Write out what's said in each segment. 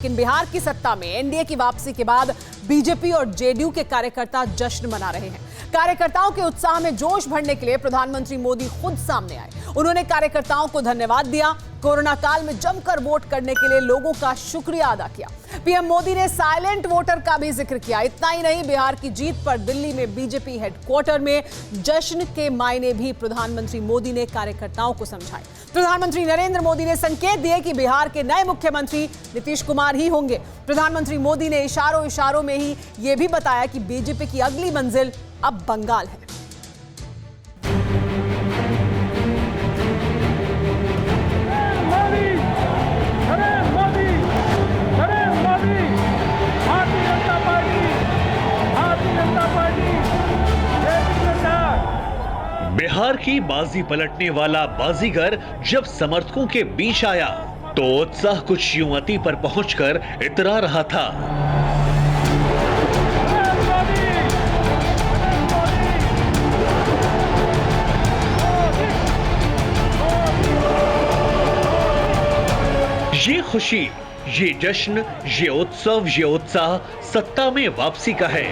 लेकिन बिहार की सत्ता में एनडीए की वापसी के बाद बीजेपी और जेडीयू के कार्यकर्ता जश्न मना रहे हैं। कार्यकर्ताओं के उत्साह में जोश भरने के लिए प्रधानमंत्री मोदी खुद सामने आए। उन्होंने कार्यकर्ताओं को धन्यवाद दिया। कोरोना काल में जमकर वोट करने के लिए लोगों का शुक्रिया अदा किया। पीएम मोदी ने साइलेंट वोटर का भी जिक्र किया। इतना ही नहीं, बिहार की जीत पर दिल्ली में बीजेपी हेडक्वार्टर में जश्न के मायने भी प्रधानमंत्री मोदी ने कार्यकर्ताओं को समझाए। प्रधानमंत्री नरेंद्र मोदी ने संकेत दिए कि बिहार के नए मुख्यमंत्री नीतीश कुमार ही होंगे। प्रधानमंत्री मोदी ने इशारों में ही यह भी बताया कि बीजेपी की अगली मंजिल अब बंगाल है। बिहार की बाजी पलटने वाला बाजीगर जब समर्थकों के बीच आया तो उत्साह कुछ यूं अति पर पहुंचकर इतरा रहा था। ये खुशी, ये जश्न, ये उत्सव, ये उत्साह सत्ता में वापसी का है।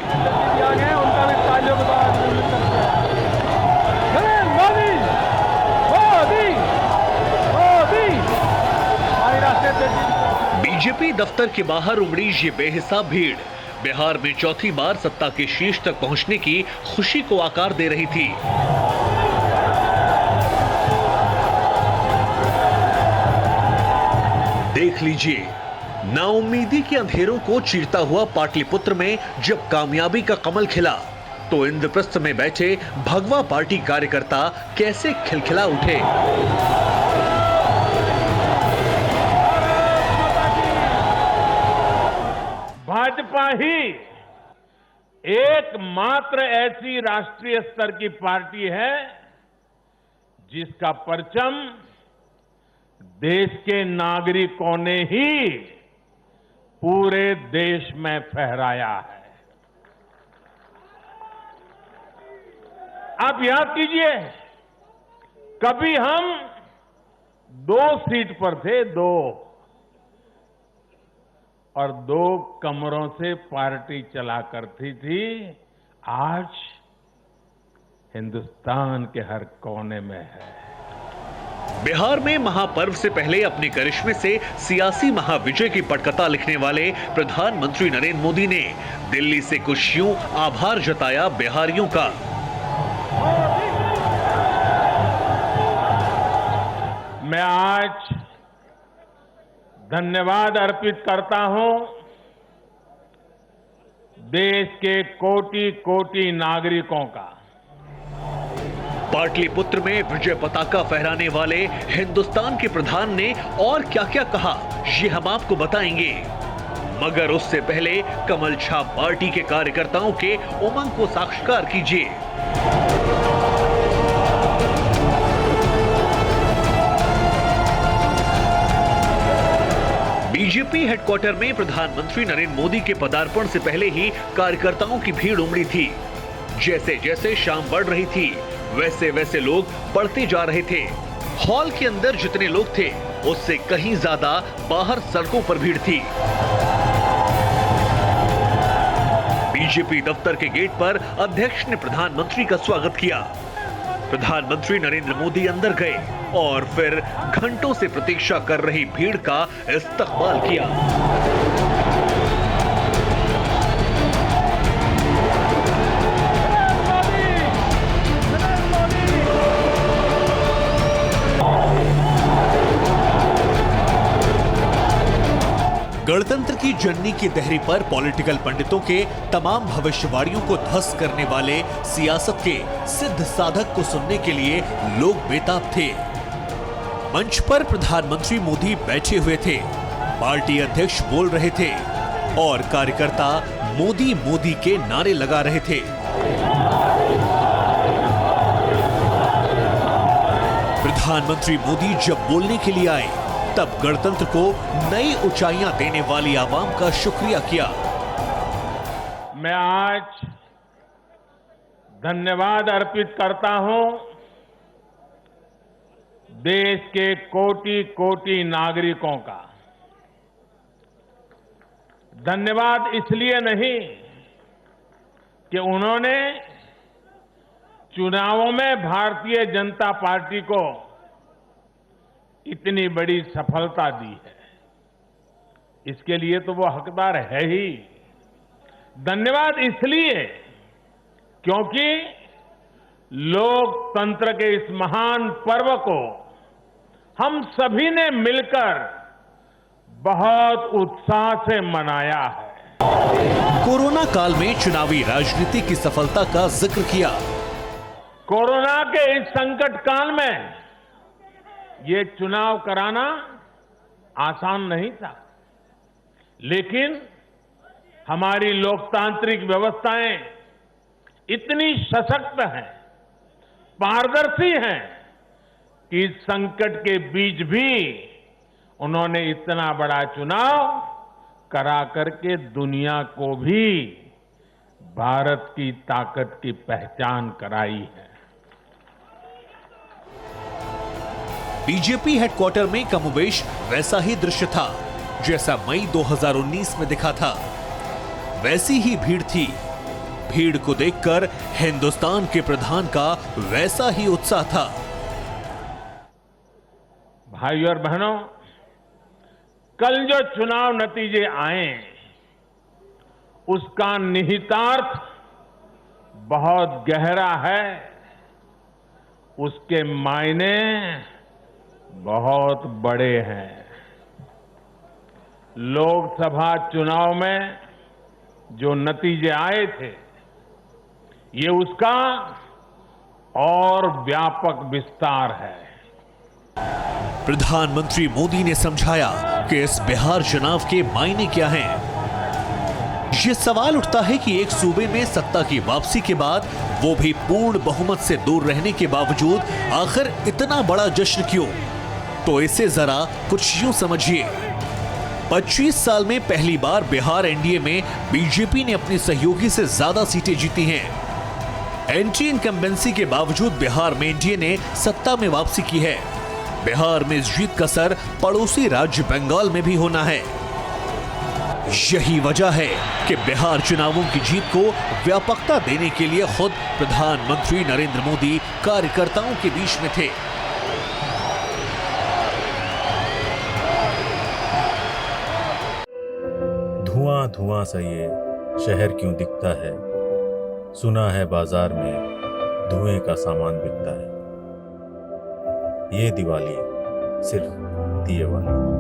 बीजेपी दफ्तर के बाहर उमड़ी ये बेहिसाब भीड़ बिहार में चौथी बार सत्ता के शीर्ष तक पहुंचने की खुशी को आकार दे रही थी। देख लीजिए, नाउम्मीदी के अंधेरों को चीरता हुआ पाटलिपुत्र में जब कामयाबी का कमल खिला तो इंद्रप्रस्थ में बैठे भगवा पार्टी कार्यकर्ता कैसे खिलखिला उठे। भाजपा ही एकमात्र ऐसी राष्ट्रीय स्तर की पार्टी है जिसका परचम देश के नागरिकों ने ही पूरे देश में फहराया है। आप याद कीजिए, कभी हम 2 सीट पर थे, 2 और 2 कमरों से पार्टी चला करती थी। आज हिंदुस्तान के हर कोने में है। बिहार में महापर्व से पहले अपने करिश्मे से सियासी महाविजय की पटकथा लिखने वाले प्रधानमंत्री नरेंद्र मोदी ने दिल्ली से कुछ यूं आभार जताया बिहारियों का। मैं आज धन्यवाद अर्पित करता हूं देश के कोटि कोटि नागरिकों का। पाटलिपुत्र में विजय पताका फहराने वाले हिंदुस्तान के प्रधान ने और क्या-क्या कहा, ये हम आपको बताएंगे। मगर उससे पहले कमल छाप पार्टी के कार्यकर्ताओं के उमंग को साक्षात्कार कीजिए। बीजेपी हेडक्वार्टर में प्रधानमंत्री नरेंद्र मोदी के पदार्पण से पहले ही कार्यकर्ताओं की भीड़ उमड़ी थी। जैसे जैसे शाम बढ़ रही थी वैसे वैसे लोग बढ़ते जा रहे थे। हॉल के अंदर जितने लोग थे उससे कहीं ज्यादा बाहर सड़कों पर भीड़ थी। बीजेपी दफ्तर के गेट पर अध्यक्ष ने प्रधानमंत्री का स्वागत किया। प्रधानमंत्री नरेंद्र मोदी अंदर गए और फिर घंटों से प्रतीक्षा कर रही भीड़ का इस्तकबाल किया। गणतंत्र की जननी की दहरी पर पॉलिटिकल पंडितों के तमाम भविष्यवाणियों को ध्वस्त करने वाले सियासत के सिद्ध साधक को सुनने के लिए लोग बेताब थे। मंच पर प्रधानमंत्री मोदी बैठे हुए थे, पार्टी अध्यक्ष बोल रहे थे और कार्यकर्ता मोदी मोदी के नारे लगा रहे थे। प्रधानमंत्री मोदी जब बोलने के लिए आए तब गणतंत्र को नई ऊंचाइयां देने वाली आवाम का शुक्रिया किया। मैं आज धन्यवाद अर्पित करता हूं देश के कोटि कोटि नागरिकों का। धन्यवाद इसलिए नहीं कि उन्होंने चुनावों में भारतीय जनता पार्टी को इतनी बड़ी सफलता दी है, इसके लिए तो वो हकदार है ही। धन्यवाद इसलिए क्योंकि लोकतंत्र के इस महान पर्व को हम सभी ने मिलकर बहुत उत्साह से मनाया है। कोरोना काल में चुनावी राजनीति की सफलता का जिक्र किया। कोरोना के इस संकट काल में ये चुनाव कराना आसान नहीं था, लेकिन हमारी लोकतांत्रिक व्यवस्थाएं इतनी सशक्त हैं, पारदर्शी हैं कि इस संकट के बीच भी उन्होंने इतना बड़ा चुनाव करा करके दुनिया को भी भारत की ताकत की पहचान कराई है। बीजेपी हेडक्वार्टर में कमोबेश वैसा ही दृश्य था जैसा मई 2019 में दिखा था। वैसी ही भीड़ थी। भीड़ को देखकर हिंदुस्तान के प्रधान का वैसा ही उत्साह था। भाई और बहनों, कल जो चुनाव नतीजे आए उसका निहितार्थ बहुत गहरा है, उसके मायने बहुत बड़े हैं। लोकसभा चुनाव में जो नतीजे आए थे, ये उसका और व्यापक विस्तार है। प्रधानमंत्री मोदी ने समझाया कि इस बिहार चुनाव के मायने क्या हैं। ये सवाल उठता है कि एक सूबे में सत्ता की वापसी के बाद वो भी पूर्ण बहुमत से दूर रहने के बावजूद आखिर इतना बड़ा जश्न क्यों? तो इसे जरा कुछ यूं समझिए। 25 साल में पहली बार बिहार एनडीए में बीजेपी ने अपनी सहयोगी से ज्यादा सीटें जीती हैं। एंटी इनकम्बेंसी के बावजूद बिहार में एनडीए ने सत्ता में वापसी की है। बिहार में इस जीत का असर पड़ोसी राज्य बंगाल में भी होना है। यही वजह है कि बिहार चुनावों की जीत को व्यापकता देने के लिए खुद प्रधानमंत्री नरेंद्र मोदी कार्यकर्ताओं के बीच में थे। धुआं धुआं सा ये शहर क्यों दिखता है, सुना है बाजार में धुएं का सामान बिकता है। ये दिवाली सिर्फ दिए वाली।